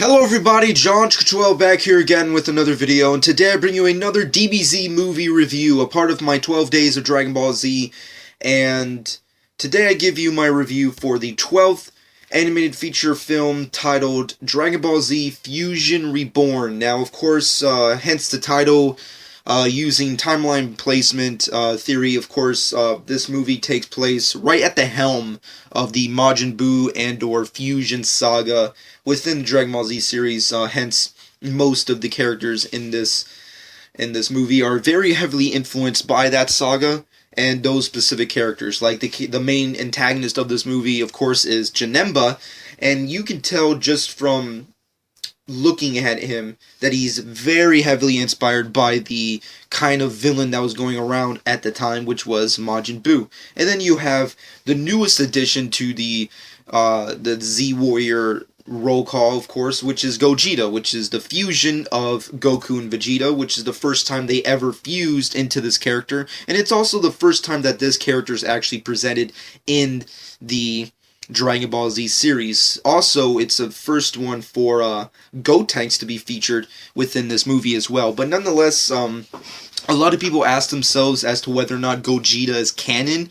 Hello everybody, John 12 back here again with another video, and today I bring you another DBZ movie review, a part of my 12 days of Dragon Ball Z, and today I give you my review for the 12th animated feature film titled Dragon Ball Z Fusion Reborn. Now, of course, hence the title, using timeline placement theory, of course, this movie takes place right at the helm of the Majin Buu and/or Fusion saga within the Dragon Ball Z series. Hence, most of the characters in this movie are very heavily influenced by that saga and those specific characters. Like the main antagonist of this movie, of course, is Janemba, and you can tell just from looking at him that he's very heavily inspired by the kind of villain that was going around at the time, which was Majin Buu. And then you have the newest addition to the Z Warrior roll call, of course, which is Gogeta, which is the fusion of Goku and Vegeta, which is the first time they ever fused into this character, and it's also the first time that this character is actually presented in the Dragon Ball Z series. Also, it's the first one for Gotenks to be featured within this movie as well. But nonetheless, a lot of people ask themselves as to whether or not Gogeta is canon.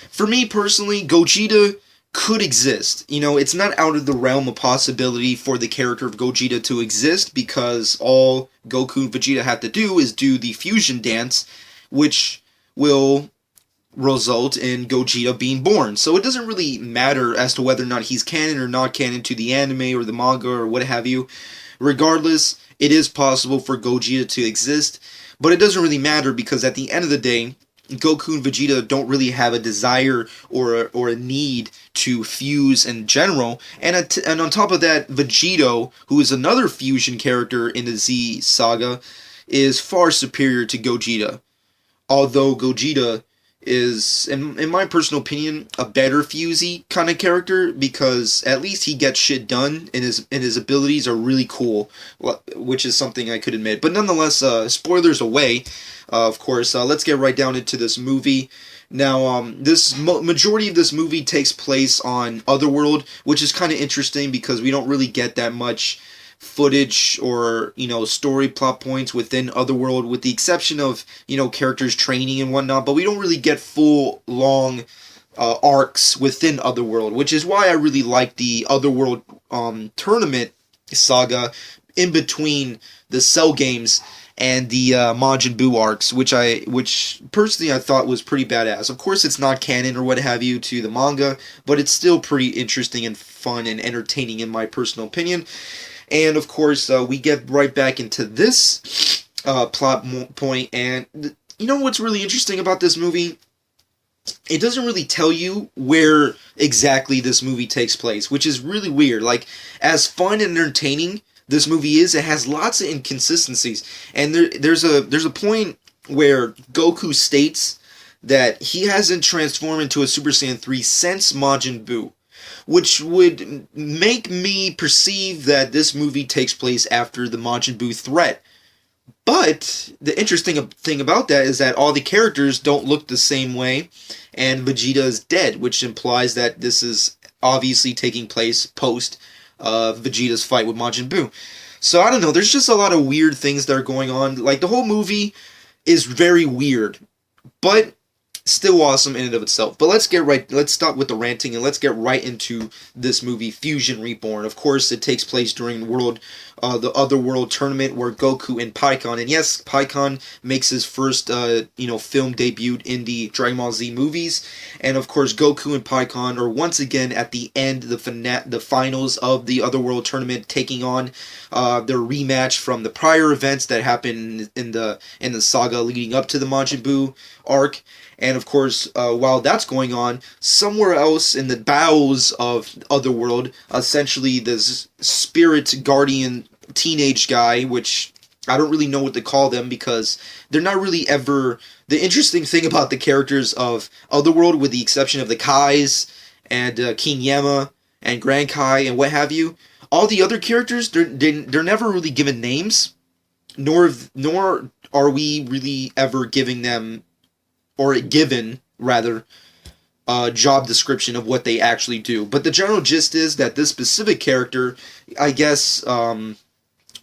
For me personally, Gogeta could exist. You know, it's not out of the realm of possibility for the character of Gogeta to exist, because all Goku and Vegeta have to do is do the fusion dance, which will result in Gogeta being born. So it doesn't really matter as to whether or not he's canon or not canon to the anime or the manga or what have you. Regardless, it is possible for Gogeta to exist, but it doesn't really matter, because at the end of the day, Goku and Vegeta don't really have a desire or a need to fuse in general, and on top of that, Vegito, who is another fusion character in the Z saga, is far superior to Gogeta. Although Gogeta is, in my personal opinion, a better fusey kind of character, because at least he gets shit done, and his abilities are really cool, which is something I could admit. But nonetheless, spoilers away, of course, let's get right down into this movie. Now, this majority of this movie takes place on Otherworld, which is kind of interesting because we don't really get that much footage or, story plot points within Otherworld, with the exception of, characters training and whatnot, but we don't really get full, long arcs within Otherworld, which is why I really like the Otherworld tournament saga in between the Cell games and the Majin Buu arcs, which personally I thought was pretty badass. Of course, it's not canon or what have you to the manga, but it's still pretty interesting and fun and entertaining in my personal opinion. And of course, we get right back into this plot point, and what's really interesting about this movie? It doesn't really tell you where exactly this movie takes place, which is really weird. Like, as fun and entertaining this movie is, it has lots of inconsistencies, and there's a point where Goku states that he hasn't transformed into a Super Saiyan 3 since Majin Buu, which would make me perceive that this movie takes place after the Majin Buu threat. But the interesting thing about that is that all the characters don't look the same way, and Vegeta is dead, which implies that this is obviously taking place post Vegeta's fight with Majin Buu. So I don't know, there's just a lot of weird things that are going on. Like, the whole movie is very weird, but still awesome in and of itself. But let's stop with the ranting and let's get right into this movie, Fusion Reborn. Of course, it takes place during the Otherworld tournament where Goku and Pikkon, and yes, Pikkon makes his first film debut in the Dragon Ball Z movies, and of course Goku and Pikkon are once again at the end, the finals of the Otherworld tournament, taking on their rematch from the prior events that happened in the saga leading up to the Majin Buu arc. And of course, while that's going on, somewhere else in the bowels of Otherworld, essentially this spirit guardian teenage guy, which I don't really know what to call them, because they're not really ever... The interesting thing about the characters of Otherworld, with the exception of the Kais and King Yama and Grand Kai and what have you, all the other characters, they're never really given names, nor are we really ever giving them, or given, rather, job description of what they actually do. But the general gist is that this specific character, I guess,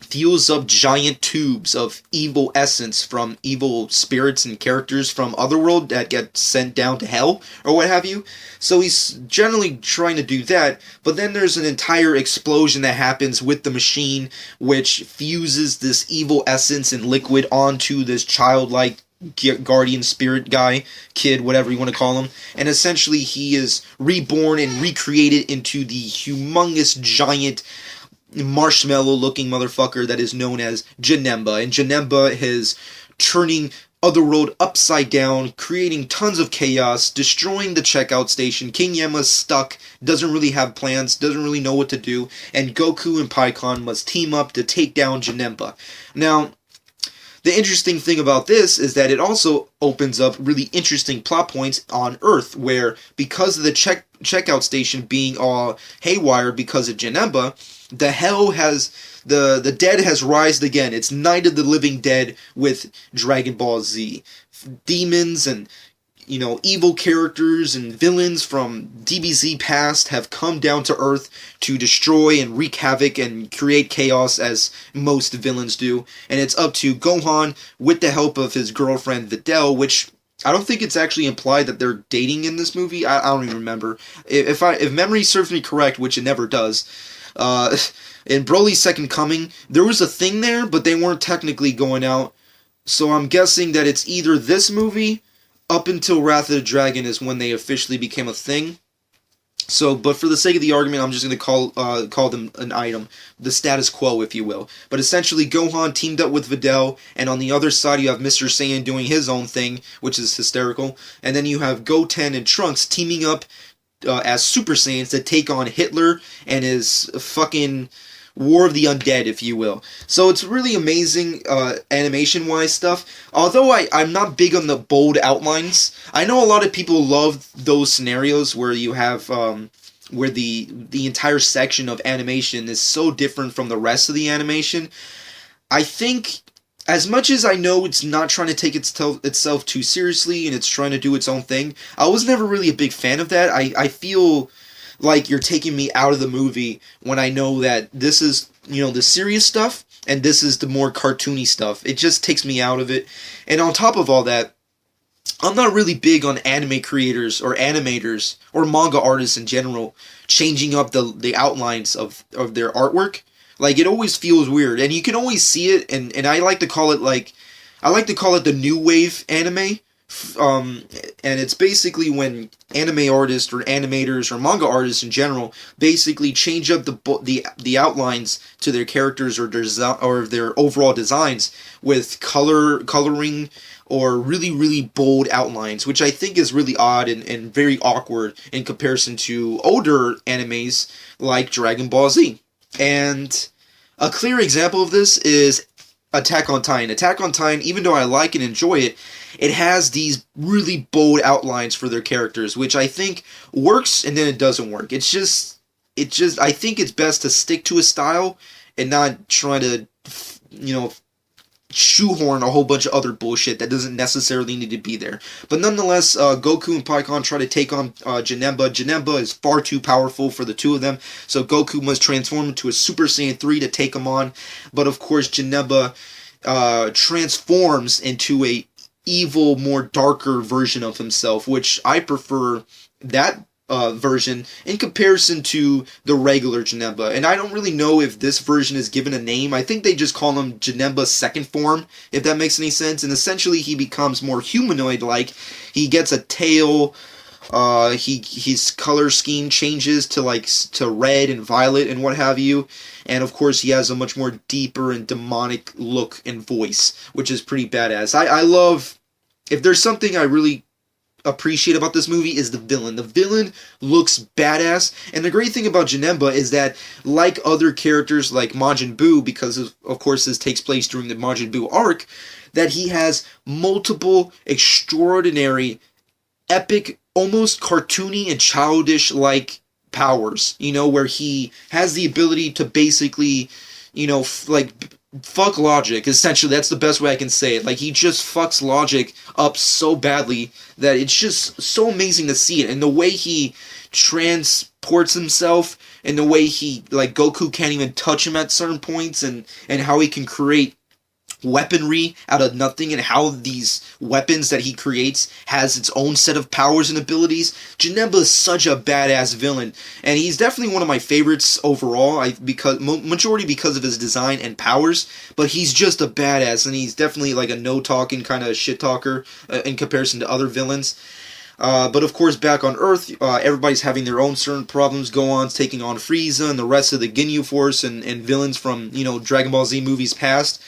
fuels up giant tubes of evil essence from evil spirits and characters from Otherworld that get sent down to hell, or what have you. So he's generally trying to do that, but then there's an entire explosion that happens with the machine, which fuses this evil essence and liquid onto this childlike guardian spirit guy, kid, whatever you want to call him, and essentially he is reborn and recreated into the humongous giant marshmallow looking motherfucker that is known as Janemba. And Janemba is turning Otherworld upside down, creating tons of chaos, destroying the checkout station. King Yema's stuck, doesn't really have plans, doesn't really know what to do, and Goku and Pikkon must team up to take down Janemba. Now, the interesting thing about this is that it also opens up really interesting plot points on Earth, where because of the checkout station being all haywire because of Janemba, the dead has rised again. It's Night of the Living Dead with Dragon Ball Z. Demons and, evil characters and villains from DBZ past have come down to Earth to destroy and wreak havoc and create chaos, as most villains do. And it's up to Gohan, with the help of his girlfriend Videl, which I don't think it's actually implied that they're dating in this movie. I don't even remember. If memory serves me correct, which it never does, in Broly's Second Coming, there was a thing there, but they weren't technically going out. So I'm guessing that it's either this movie up until Wrath of the Dragon is when they officially became a thing. So, but for the sake of the argument, I'm just going to call them an item, the status quo, if you will. But essentially, Gohan teamed up with Videl, and on the other side, you have Mr. Saiyan doing his own thing, which is hysterical. And then you have Goten and Trunks teaming up as Super Saiyans to take on Hitler and his fucking War of the Undead, if you will. So it's really amazing animation-wise stuff. Although I'm not big on the bold outlines. I know a lot of people love those scenarios where you have where the entire section of animation is so different from the rest of the animation. I think, as much as I know it's not trying to take itself too seriously and it's trying to do its own thing, I was never really a big fan of that. I feel like you're taking me out of the movie when I know that this is, the serious stuff and this is the more cartoony stuff. It just takes me out of it. And on top of all that, I'm not really big on anime creators or animators or manga artists in general changing up the outlines of their artwork. Like, it always feels weird, and you can always see it, and I like to call it the new wave anime. And it's basically when anime artists or animators or manga artists in general basically change up the outlines to their characters or their overall designs with coloring or really, really bold outlines, which I think is really odd and very awkward in comparison to older animes like Dragon Ball Z. And a clear example of this is Attack on Titan. Attack on Titan, even though I like and enjoy it, it has these really bold outlines for their characters, which I think works and then it doesn't work. It's just I think it's best to stick to a style and not try to, shoehorn a whole bunch of other bullshit that doesn't necessarily need to be there. But nonetheless, Goku and Pikkon try to take on Janemba. Janemba is far too powerful for the two of them, so Goku must transform into a Super Saiyan 3 to take him on. But of course, Janemba transforms into a evil, more darker version of himself, which I prefer that version in comparison to the regular Janemba. And I don't really know if this version is given a name. I think they just call him Janemba's second form, if that makes any sense. And essentially he becomes more humanoid-like. He gets a tail. His color scheme changes to red and violet and what have you. And of course he has a much more deeper and demonic look and voice, which is pretty badass. I love, if there's something I really appreciate about this movie, is the villain. The villain looks badass, and the great thing about Janemba is that, like other characters like Majin Buu, because of course this takes place during the Majin Buu arc, that he has multiple extraordinary, epic, almost cartoony and childish-like powers, where he has the ability to basically, fuck logic. Essentially, that's the best way I can say it. Like, he just fucks logic up so badly that it's just so amazing to see it. And the way he transports himself, and the way he, like, Goku can't even touch him at certain points, and how he can create weaponry out of nothing, and how these weapons that he creates has its own set of powers and abilities. Janemba is such a badass villain, and he's definitely one of my favorites overall. Majority because of his design and powers, but he's just a badass, and he's definitely like a no-talking kind of shit talker in comparison to other villains. But of course, back on Earth, everybody's having their own certain problems go on, taking on Frieza and the rest of the Ginyu Force and villains from, Dragon Ball Z movies past.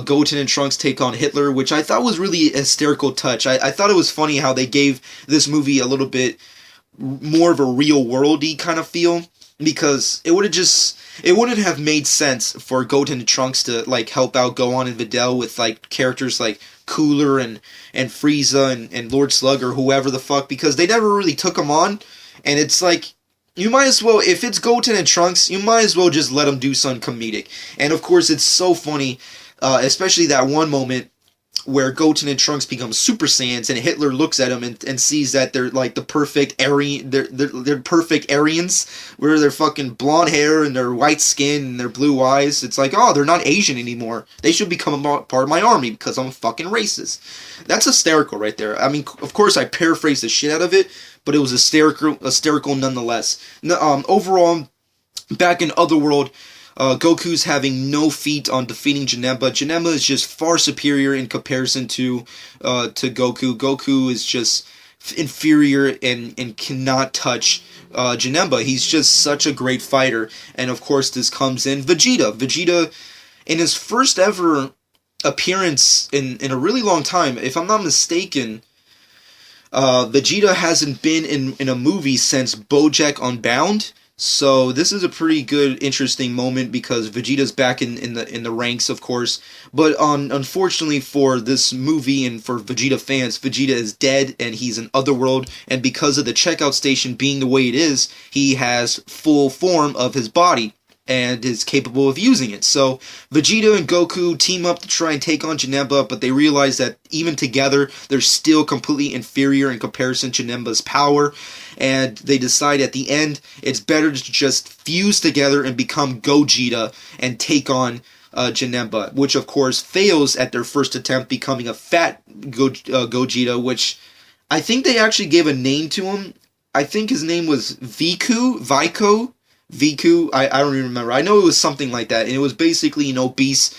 Goten and Trunks take on Hitler, which I thought was really a hysterical touch. I thought it was funny how they gave this movie a little bit more of a real-worldy kind of feel, because it wouldn't have made sense for Goten and Trunks to, like, help out Gohan and Videl with, like, characters like Cooler and Frieza and Lord Slug or whoever the fuck, because they never really took them on, and it's like, you might as well, if it's Goten and Trunks, you might as well just let them do something comedic. And of course, it's so funny, especially that one moment where Goten and Trunks become Super Saiyans, and Hitler looks at them and sees that they're like the perfect Aryan, they're perfect Aryans, where they're fucking blonde hair and their white skin and their blue eyes. It's like, oh, they're not Asian anymore. They should become a part of my army because I'm fucking racist. That's hysterical right there. I mean, of course, I paraphrased the shit out of it, but it was hysterical nonetheless. Overall, back in Otherworld, Goku's having no feat on defeating Janemba. Janemba is just far superior in comparison to Goku. Goku is just inferior and cannot touch Janemba. He's just such a great fighter. And of course, this comes in Vegeta. Vegeta, in his first ever appearance in a really long time, if I'm not mistaken, Vegeta hasn't been in a movie since BoJack Unbound. So this is a pretty good, interesting moment, because Vegeta's back in the ranks, of course. But unfortunately for this movie and for Vegeta fans, Vegeta is dead and he's in Otherworld. And because of the checkout station being the way it is, he has full form of his body and is capable of using it. So Vegeta and Goku team up to try and take on Janemba, but they realize that even together, they're still completely inferior in comparison to Janemba's power, and they decide at the end, it's better to just fuse together and become Gogeta and take on Janemba, which of course fails at their first attempt, becoming a fat Gogeta, which I think they actually gave a name to him. I think his name was Vico, I don't even remember. I know it was something like that, and it was basically an obese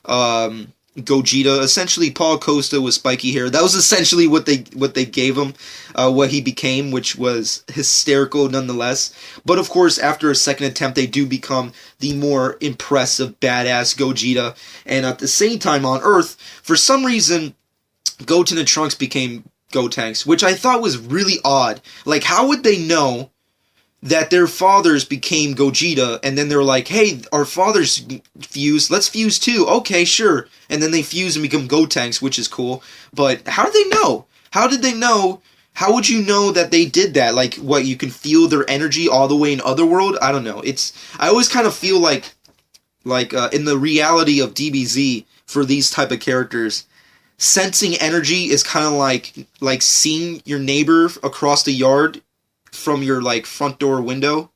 Gogeta. Essentially, Paul Costa with spiky hair. That was essentially what they gave him, what he became, which was hysterical nonetheless. But of course, after a second attempt, they do become the more impressive, badass Gogeta. And at the same time on Earth, for some reason, Goten and Trunks became Gotenks, which I thought was really odd. Like, how would they know that their fathers became Gogeta, and then they're like, hey, our fathers fused, let's fuse too. Okay, sure. And then they fuse and become Gotenks, which is cool. But how did they know? How did they know? How would you know that they did that? Like, what, you can feel their energy all the way in Otherworld? I don't know. I always kind of feel like in the reality of DBZ, for these type of characters, sensing energy is kind of like seeing your neighbor across the yard from your, like, front door window.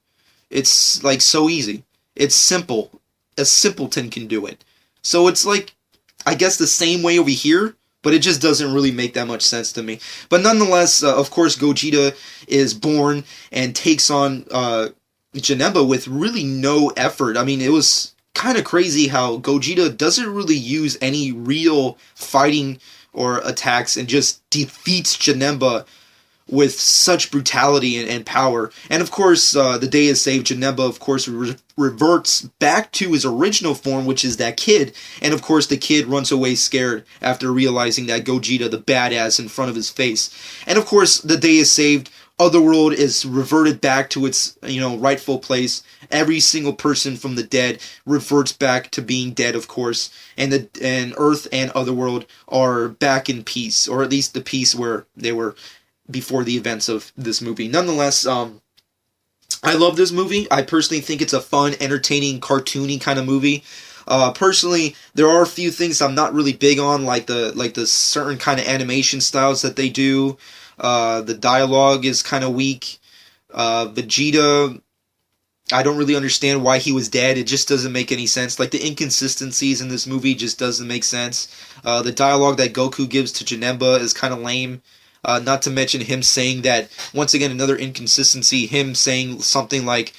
It's, like, so easy. It's simple. A simpleton can do it. So it's, like, I guess the same way over here, but it just doesn't really make that much sense to me. But nonetheless, of course, Gogeta is born and takes on Janemba with really no effort. I mean, it was kind of crazy how Gogeta doesn't really use any real fighting or attacks and just defeats Janemba with such brutality and power. And of course, the day is saved. Janemba, of course, reverts back to his original form, which is that kid. And of course, the kid runs away scared after realizing that Gogeta, the badass, in front of his face. And of course, the day is saved. Otherworld is reverted back to its, rightful place. Every single person from the dead reverts back to being dead, of course. And Earth and Otherworld are back in peace, or at least the peace where they were before the events of this movie. Nonetheless, I love this movie. I personally think it's a fun, entertaining, cartoony kind of movie. Personally, there are a few things I'm not really big on, like the certain kind of animation styles that they do. The dialogue is kind of weak. Vegeta, I don't really understand why he was dead. It just doesn't make any sense. Like, the inconsistencies in this movie just doesn't make sense. The dialogue that Goku gives to Janemba is kind of lame. Not to mention him saying that, once again, another inconsistency, him saying something like,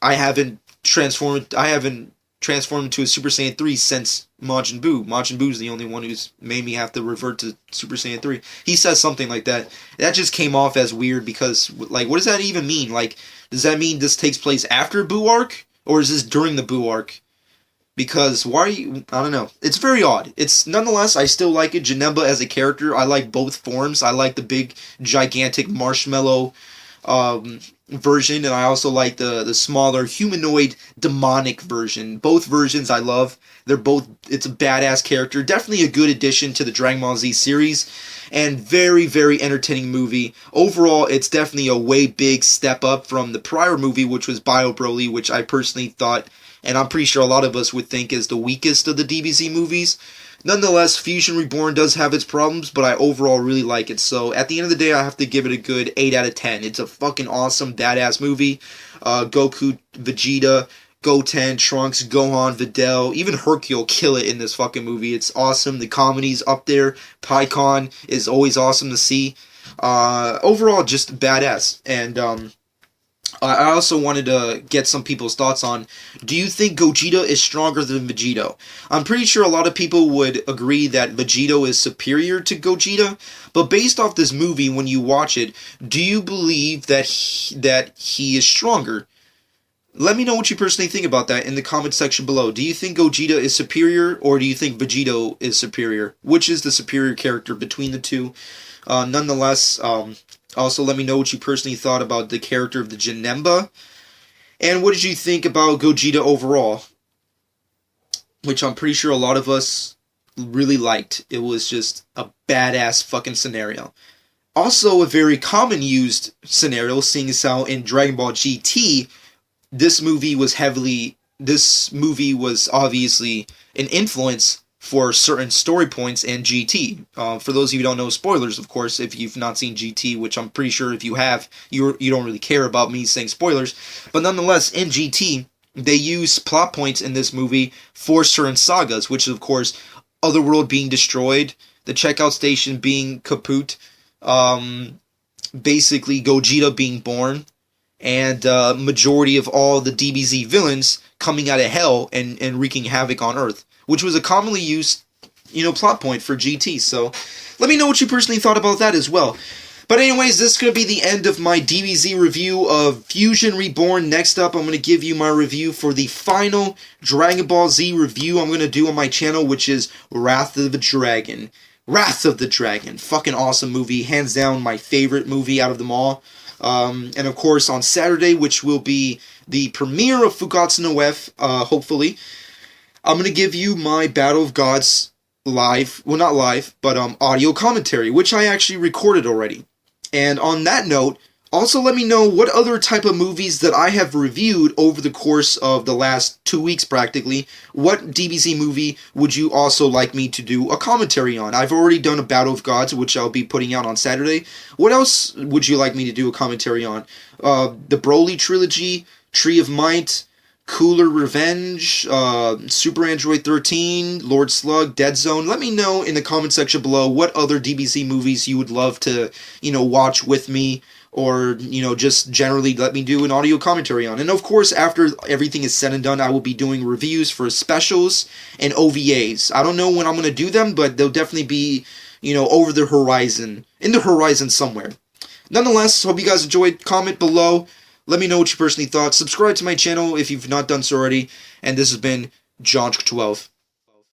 I haven't transformed into a Super Saiyan 3 since Majin Buu. Majin Buu's the only one who's made me have to revert to Super Saiyan 3. He says something like that. That just came off as weird because, like, what does that even mean? Like, does that mean this takes place after Buu arc? Or is this during the Buu arc? Because, I don't know. It's very odd. Nonetheless, I still like it. Janemba as a character, I like both forms. I like the big, gigantic marshmallow version, and I also like the smaller, humanoid, demonic version. Both versions I love. It's a badass character. Definitely a good addition to the Dragon Ball Z series, and very, very entertaining movie. Overall, it's definitely a way big step up from the prior movie, which was Bio Broly, which I personally thought, and I'm pretty sure a lot of us would think, is the weakest of the DBZ movies. Nonetheless, Fusion Reborn does have its problems, but I overall really like it. So, at the end of the day, I have to give it a good 8 out of 10. It's a fucking awesome, badass movie. Goku, Vegeta, Goten, Trunks, Gohan, Videl, even Hercule kill it in this fucking movie. It's awesome. The comedy's up there. Pikkon is always awesome to see. Overall, just badass. And, I also wanted to get some people's thoughts on, do you think Gogeta is stronger than Vegeta? I'm pretty sure a lot of people would agree that Vegeta is superior to Gogeta, but based off this movie, when you watch it, do you believe that he is stronger? Let me know what you personally think about that in the comment section below. Do you think Gogeta is superior, or do you think Vegeta is superior? Which is the superior character between the two? Nonetheless, also, let me know what you personally thought about the character of the Janemba. And what did you think about Gogeta overall? Which I'm pretty sure a lot of us really liked. It was just a badass fucking scenario. Also, a very common used scenario, seeing as how in Dragon Ball GT, this movie was obviously an influence for certain story points in GT. For those of you who don't know, spoilers, of course, if you've not seen GT, which I'm pretty sure if you have, you don't really care about me saying spoilers. But nonetheless, in GT, they use plot points in this movie for certain sagas, which is, of course, Otherworld being destroyed, the checkout station being kaput, basically Gogeta being born, and majority of all the DBZ villains coming out of hell and wreaking havoc on Earth, which was a commonly used, plot point for GT. So, let me know what you personally thought about that as well. But anyways, this is going to be the end of my DBZ review of Fusion Reborn. Next up, I'm going to give you my review for the final Dragon Ball Z review I'm going to do on my channel, which is Wrath of the Dragon. Wrath of the Dragon. Fucking awesome movie. Hands down, my favorite movie out of them all. And of course, on Saturday, which will be the premiere of Fugatsu no F, hopefully, I'm going to give you my Battle of Gods live, well, not live, but audio commentary, which I actually recorded already. And on that note, also let me know what other type of movies that I have reviewed over the course of the last 2 weeks practically. What DBZ movie would you also like me to do a commentary on? I've already done a Battle of Gods, which I'll be putting out on Saturday. What else would you like me to do a commentary on? The Broly trilogy, Tree of Might, Cooler Revenge, Super Android 13, Lord Slug, Dead Zone. Let me know in the comment section below what other DBZ movies you would love to, watch with me, or, just generally let me do an audio commentary on. And of course, after everything is said and done, I will be doing reviews for specials and OVAs. I don't know when I'm going to do them, but they'll definitely be, over the horizon, in the horizon somewhere. Nonetheless, hope you guys enjoyed. Comment below. Let me know what you personally thought. Subscribe to my channel if you've not done so already. And this has been John 12.